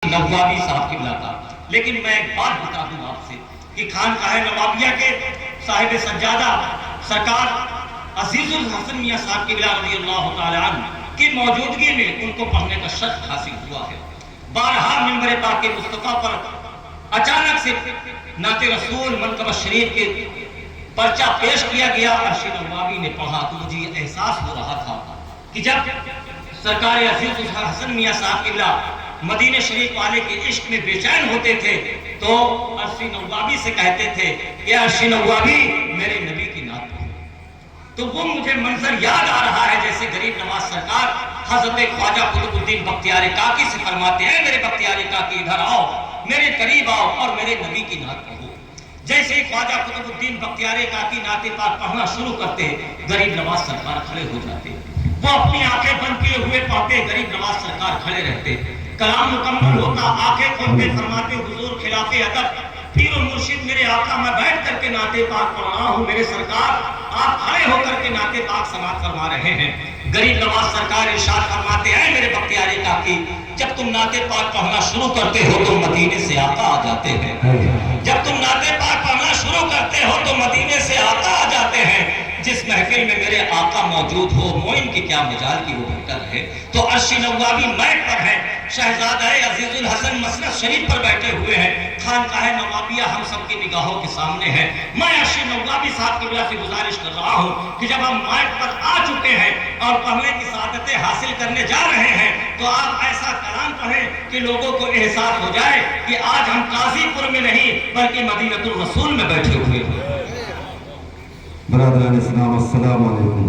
नवाबी साहब किबला का। लेकिन मैं एक बात बता दूं आपसे कि खानकाह नवाबिया के साहिब सज्जादा सरकार अजीजुल हसन मियां साहब किबला रज़ियल्लाहु तआला अन्हु की मौजूदगी में उनको पढ़ने का शर्फ हासिल हुआ है। बारहा मिंबर पाक मुस्तफा पर अचानक से नाते रसूल मनकब शरीफ के पर्चा पेश किया गया। अर्शी नवाबी ने पढ़ा तो मुझे एहसास हो रहा था कि जब सरकार अजीजुल हसन मियां साहब किबला मदीने शरीफ वाले के इश्क में बेचैन होते थे तो अर्शी नवाबी से कहते थे कि अर्शी नवाबी मेरे नबी की नात पढ़ो। तो वो मुझे मंजर याद आ रहा है जैसे गरीब नवाज सरकार हजरत ख्वाजा कुतुबुद्दीन बख्तियार काकी से फरमाते हैं, मेरे बख्तियार काकी इधर आओ, मेरे करीब आओ और मेरे नबी की नात पढ़ो। जैसे ही ख्वाजा कुतुबुद्दीन बख्तियार काकी नाते पाक पढ़ना शुरू करते गरीब नवाज सरकार खड़े हो जाते। वो अपनी आंखें बंद किए हुए पढ़ते, गरीब नवाज सरकार खड़े रहते। कलाम मुकम्मल होता, आंखें खोलते, फरमाते हुजूर खिलाफे अदब पीर और मुर्शिद मेरे आका, मैं बैठ करके नाते पाक पढ़ रहा हूँ, मेरे सरकार आप खड़े होकर के नाते पाक समाप्त फरमा रहे हैं। गरीब नवाज सरकार इरशाद फरमाते हैं, मेरे बख्तियार काकी जब तुम नाते पाक पढ़ना शुरू करते हो तो मदीने से आका आ जाते हैं। जब तुम नाते पाक पढ़ना शुरू करते हो तो मदीने से आका आ जाते हैं। जिस महफिल में मेरे आका मौजूद हो मोइन की क्या मजाल की वो बेहतर है। तो अर्शी नवाबी मैट पर है, शहजादा अजीजुल हसन मसनद शरीफ पर बैठे हुए हैं, खानकाह नवाबिया हम सबकी निगाहों के सामने है। मैं अर्शी नवाबी साहब की से गुजारिश कर रहा हूँ कि जब हम मैट पर आ चुके हैं और पढ़ने की सादतें हासिल करने जा रहे हैं तो आप ऐसा कलाम पढ़ें कि लोगों को एहसास हो जाए कि आज हम काजीपुर में नहीं बल्कि मदीनतुर रसूल में बैठे हुए हैं। बरादरान इस्लाम अस्सलाम वालेकुम।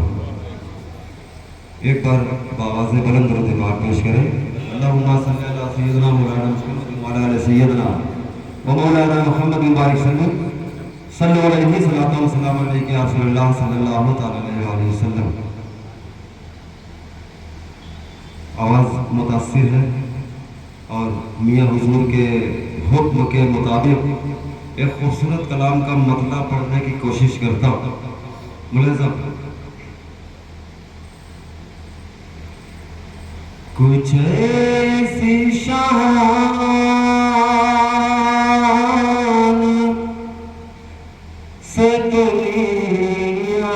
एक बार बावाज़ बुलंद दरूद पाक पेश करें। अल्लाहुम्मा सल्ली अला सय्यिदना मौलाना मुहम्मद व अला आलि सय्यिदना व मौलाना मुहम्मद बारिक सल्लल्लाहु अलैहि सल्लल्लाहु अलैहि या रसूलल्लाह सल्लल्लाहु अलैहि वसल्लम। आवाज़ मुतासिर है और मियाँ हुजूर के हुक्म के मुताबिक एक खूबसूरत कलाम का मतलब पढ़ने की कोशिश करता हूँ। मुलाज़म कुछ ऐसी शान से दुनिया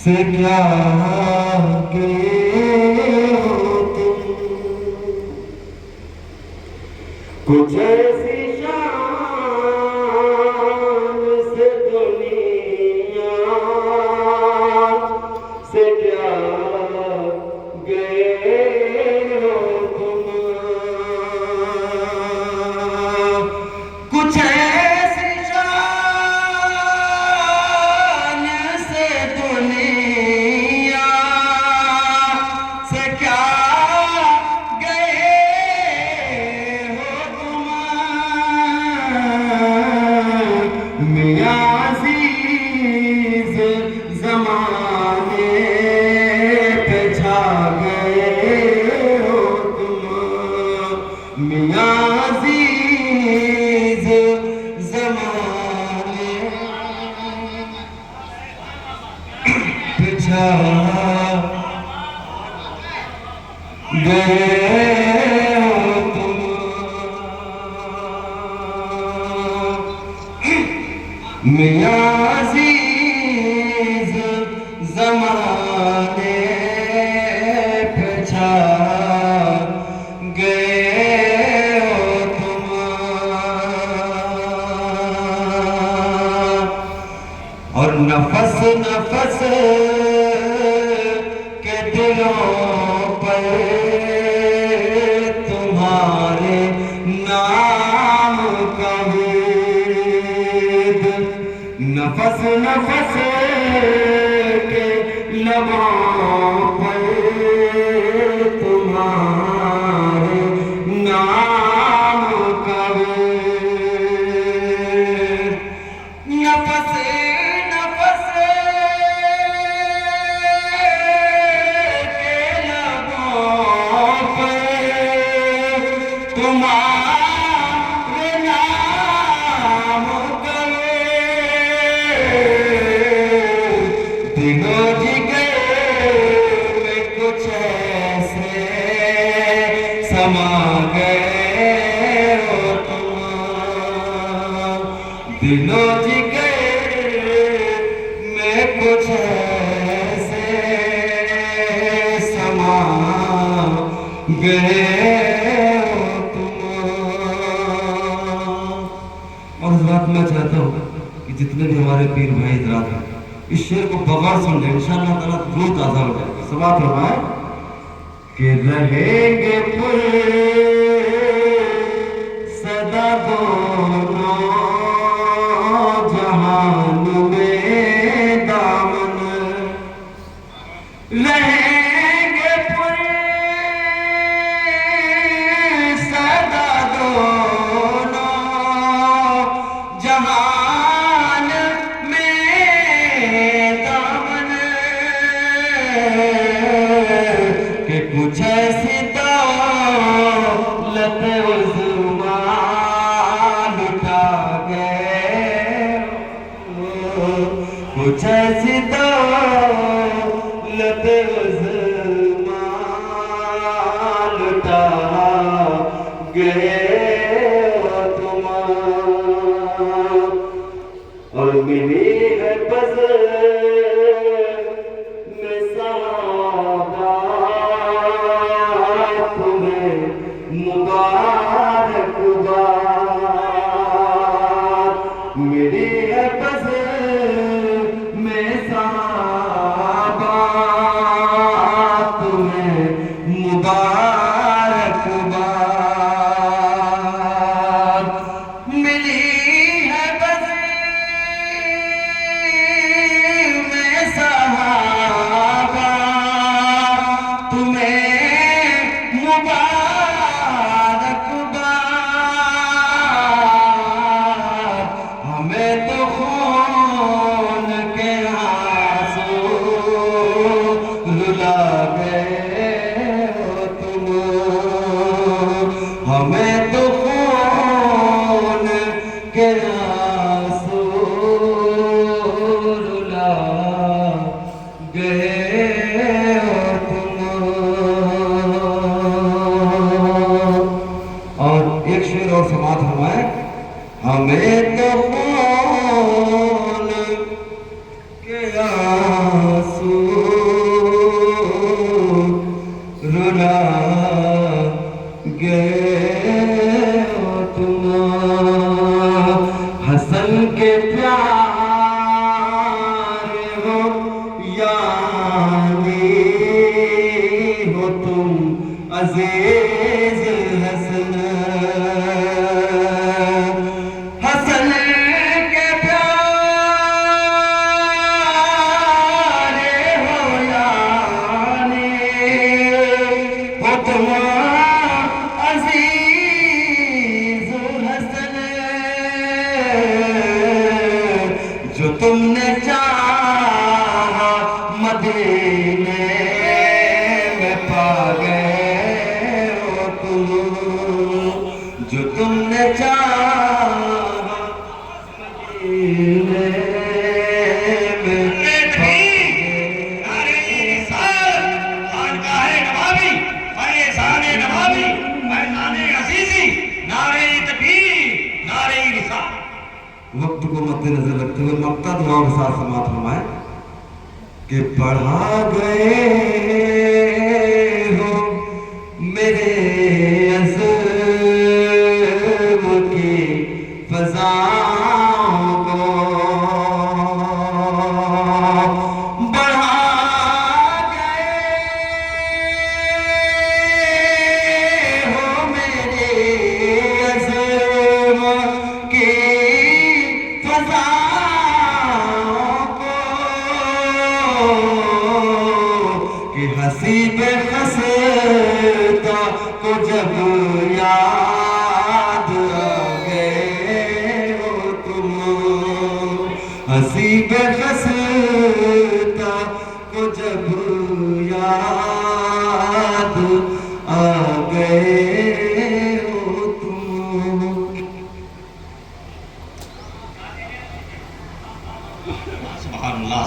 से क्या गए हो तुम, कुछ ऐसी नफस नफस के दिलों पर तुम्हारे नाम का वेद, नफस नफस के लबों पर तुम्हारे नाम का वेद, नफस दिनों जी गए में कुछ ऐसे समा गए हो तुम, दिलो जिगर में कुछ ऐसे समा गए हो तुम। और इस रात मैं चाहता हूँ कि जितने भी हमारे पीर भाई इस रात हैं इस शेर को बगैर सुन ले, इंशाअल्लाह ताला रूह ताज़ा हो जाएगी। समात फरमाए कि रहेंगे पुर सदा दोनों जहान में दामन, रहेंगे पुर सदा दोनों जहान में दामन, के कुछ ऐसी दौलत उज़्मा लुटा गए, कुछ ऐसी दौलत उज़्मा लुटा गए हो तुम। और मिली है बज़ में सहाबा तुम्हें मुबारकबाद, मिली है बज़ में सहाबा तुम्हें मुबारकबाद, मिली है बज़ में सहाबा तुम्हें मुबारकबाद, हमें तो खून के आंसू रुला गए हो तुम, हमें तो खून के आंसू रुला गए हो तुम। और एक शेर और समात फरमाए, हमें तो खून के आंसू रुला गए हो तुम, हसन के प्यारे हो यानी हो तुम अजीज हसन, हसन के प्यारे हो यानी हो तुम अजीज हसन, जो तुमने चाहा मदीने में पा गए हो तुम, जो तुमने चाहा मदीने में पा वक्त को मद्देनजर रखते हुए मक्ता दुआ के साथ समाप्त फरमाए कि बढ़ा गए हो मेरे अज़्म की फ़ज़ाओं को, बढ़ा गए हो मेरे अज़्म की फ़ज़ाओं को, कि हंसी बेखस्ता को जब याद आ गए हो तुम, हंसी बेखस्ता को जब याद आ गए हो तुम। सुभान अल्लाह।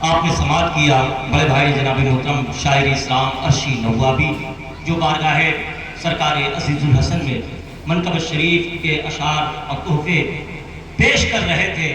आपने समात किया बड़े भाई जनाब मोहतरम शायर इस्लाम अर्शी नवाबी जो बारगाह सरकार अजीजुल हसन में मनकब शरीफ के अशार और तोहफे पेश कर रहे थे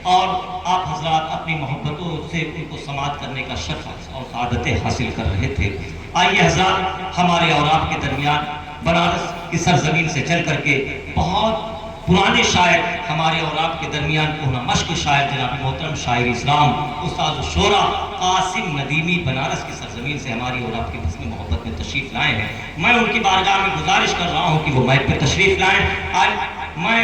और आप हजरात अपनी मोहब्बतों से उनको समात करने का शर्फ और सादतें हासिल कर रहे थे। आइए हजरात, हमारे और आपके दरमियान बनारस की सरजमीन से चल करके बहुत पुराने शायर हमारे और आपके दरमियान पूना मश्क शायर जनाब मोहतरम शायर इस्लाम उस्ताद शोरा कासिम नदीमी बनारस की सरजमीन से हमारी और आपकी बस्म मोहब्बत में तशरीफ़ लाए हैं। मैं उनकी बारगाह में गुजारिश कर रहा हूँ कि वो माइक पर तशरीफ़ लाएँ। आज मैं